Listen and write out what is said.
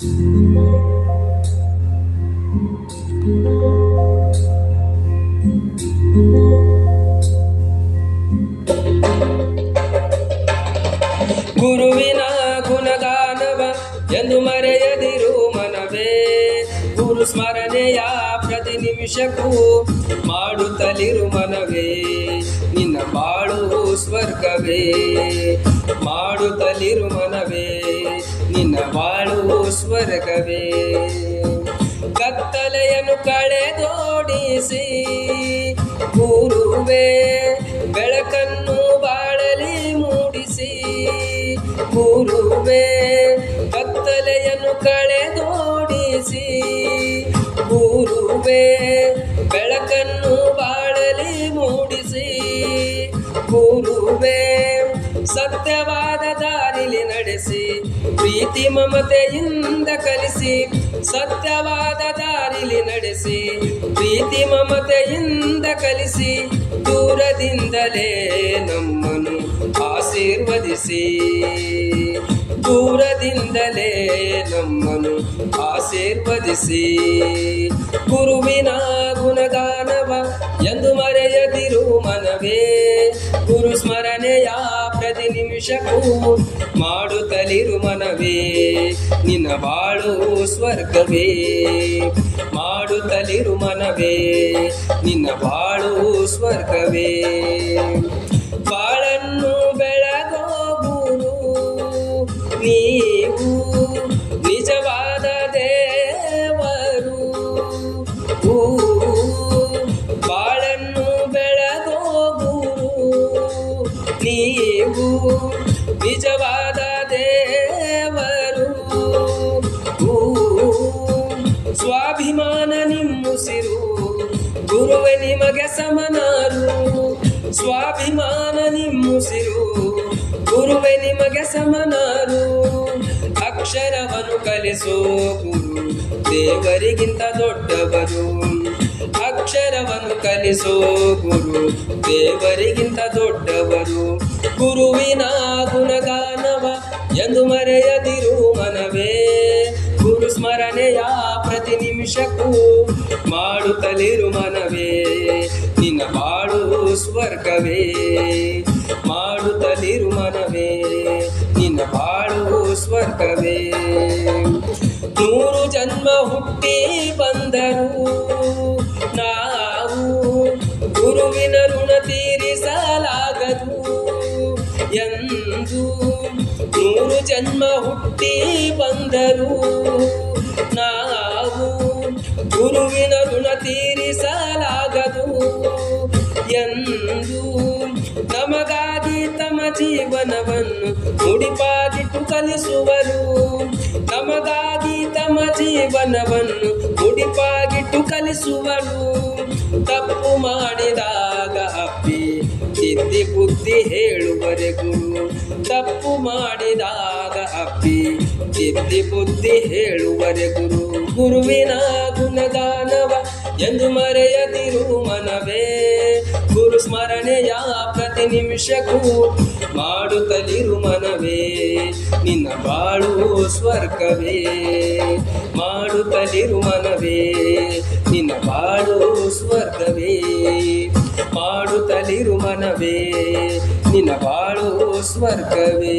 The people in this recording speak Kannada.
ಗುರುವಿನ ಗುಣಗಾನವ ಎಂದು ಮರೆಯದಿರು ಮನವೇ. ಗುರು ಸ್ಮರಣೆಯ ಪ್ರತಿ ನಿಮಿಷಕ್ಕೂ ಮಾಡುತ್ತಲಿರು ಮನವೇ. ನಿನ್ನ ಬಾಳು ಸ್ವರ್ಗವೇ, ಮಾಡುತ್ತಲಿರು ಮನವೇ. ನಿನ್ನ ಬಾಳು ಸ್ವರ್ಗವೇ. ಕತ್ತಲೆಯನ್ನು ಕಳೆದೋಡಿಸಿ ಗುರುವೇ ಬೆಳಕನ್ನು ಬಾಳಲಿ ಮೂಡಿಸಿ. ಗುರುವೇ ಕತ್ತಲೆಯನ್ನು ಕಳೆದೋಡಿಸಿ. ಗುರುವೇ ಬೆಳಕನ್ನು ಬಾಳಲಿ ಮೂಡಿಸಿ. ಗುರುವೇ ಸತ್ಯವಾದ ದಾರಿಲಿ ನಡೆಸಿ. ಪ್ರೀತಿ ಮಮತೆಯಿಂದ ಕಲಿಸಿ. ಸತ್ಯವಾದ ದಾರಿಲಿ ನಡೆಸಿ. ಪ್ರೀತಿ ಮಮತೆಯಿಂದ ಕಲಿಸಿ. ದೂರದಿಂದಲೇ ನಮ್ಮನ್ನು ಆಶೀರ್ವದಿಸಿ. ದೂರದಿಂದಲೇ ನಮ್ಮನ್ನು ಆಶೀರ್ವದಿಸಿ. ಗುರುವಿನ ಗುಣಗಾನವ ಎಂದು ಮರೆಯದಿರು ಮನವೇ. ಗುರು ಸ್ಮರಣೆಯ ಪ್ರತಿ ನಿಮಿಷಕ್ಕೂ ಮಾಡುತ್ತಲಿರು ಮನವೇ. ನಿನ್ನ ಬಾಳು ಸ್ವರ್ಗವೇ, ಮಾಡುತ್ತಲಿರು ಮನವೇ. ನಿನ್ನ ಬಾಳು ಸ್ವರ್ಗವೇ. ಬಾಳನ್ನು ಬೆಳಗೋ ಗುರು ನೀವು, ನಿಜವಾದ ದೇವರು. ಬಾಳನ್ನು ಬೆಳಗೋ ಗುರು ನೀವು, ನಿಜವಾದ ದೇವರು. ಸ್ವಾಭಿಮಾನ ನಿಮ್ಮುಸಿರು, ಗುರುವೆ ನಿಮಗೆ ಸಮನಾರು. ಸ್ವಾಭಿಮಾನ ನಿಮ್ಮುಸಿರು, ಗುರುವೆ ನಿಮಗೆ ಸಮನಾರು. ಅಕ್ಷರವನ್ನು ಕಲಿಸೋ ಗುರು ದೇವರಿಗಿಂತ ದೊಡ್ಡವರು. ಅಕ್ಷರವನ್ನು ಕಲಿಸೋ ಗುರು ದೇವರಿಗಿಂತ ದೊಡ್ಡವರು. ಗುರುವಿನ ಗುಣಗಾನವ ಎಂದು ಮರೆಯದಿರು ಮನವೇ. ಗುರು ಸ್ಮರಣೆಯ ಪ್ರತಿ ನಿಮಿಷಕ್ಕೂ ಮಾಡುತ್ತಲಿರು ಮನವೇ. ನಿನ್ನ ಬಾಳು ಸ್ವರ್ಗವೇ, ಮಾಡುತ್ತಲಿರು ಮನವೇ. ನಿನ್ನ ಬಾಳು ಸ್ವರ್ಗವೇ. 100 ಜನ್ಮ ಹುಟ್ಟಿ ಬಂದರು ನಾವು, ಗುರುವಿನ ಋಣ ತೀರಿಸಲಾಗದು ಎಂದು. 100 ಜನ್ಮ ಹುಟ್ಟಿ ಬಂದರು ನಾವು, ಗುರುವಿನ ಋಣ ತೀರಿಸಲಾಗದು ಎಂದು. ನಮಗಾಗಿ ತಮ್ಮ ಜೀವನವನ್ನು ಮುಡಿಪಾಗಿಟ್ಟು ಕಲಿಸುವರು. ನಮಗಾಗಿ ತಮ್ಮ ಜೀವನವನ್ನು ಮುಡಿಪಾಗಿಟ್ಟು ಕಲಿಸುವರು. ತಪ್ಪು ಮಾಡಿದಾಗ ಅಪ್ಪಿ ತಿದ್ದಿ ಬುದ್ಧಿ ಹೇಳುವರೆ ಗುರು. ತಪ್ಪು ಮಾಡಿದಾಗ ಅಪ್ಪಿ ತಿದ್ದಿ ಬುದ್ಧಿ ಹೇಳುವರೆ ಗುರು. ಗುರುವಿನ ಗುಣಗಾನವ ಎಂದು ಮರೆಯದಿರು ಮನವೇ. ಗುರು ಸ್ಮರಣೆಯ ಪ್ರತಿ ನಿಮಿಷಕ್ಕೂ ಮಾಡುತ್ತಲಿರು ಮನವೇ. ನಿನ್ನ ಬಾಳು ಸ್ವರ್ಗವೇ, ಮಾಡುತ್ತಲಿರು ಮನವೇ. ನಿನ್ನ ಬಾಳು ಸ್ವರ್ಗವೇ, ಮಾಡುತ್ತಲಿರು ಮನವೇ. ನಿನ್ನ ಬಾಳು ಸ್ವರ್ಗವೇ.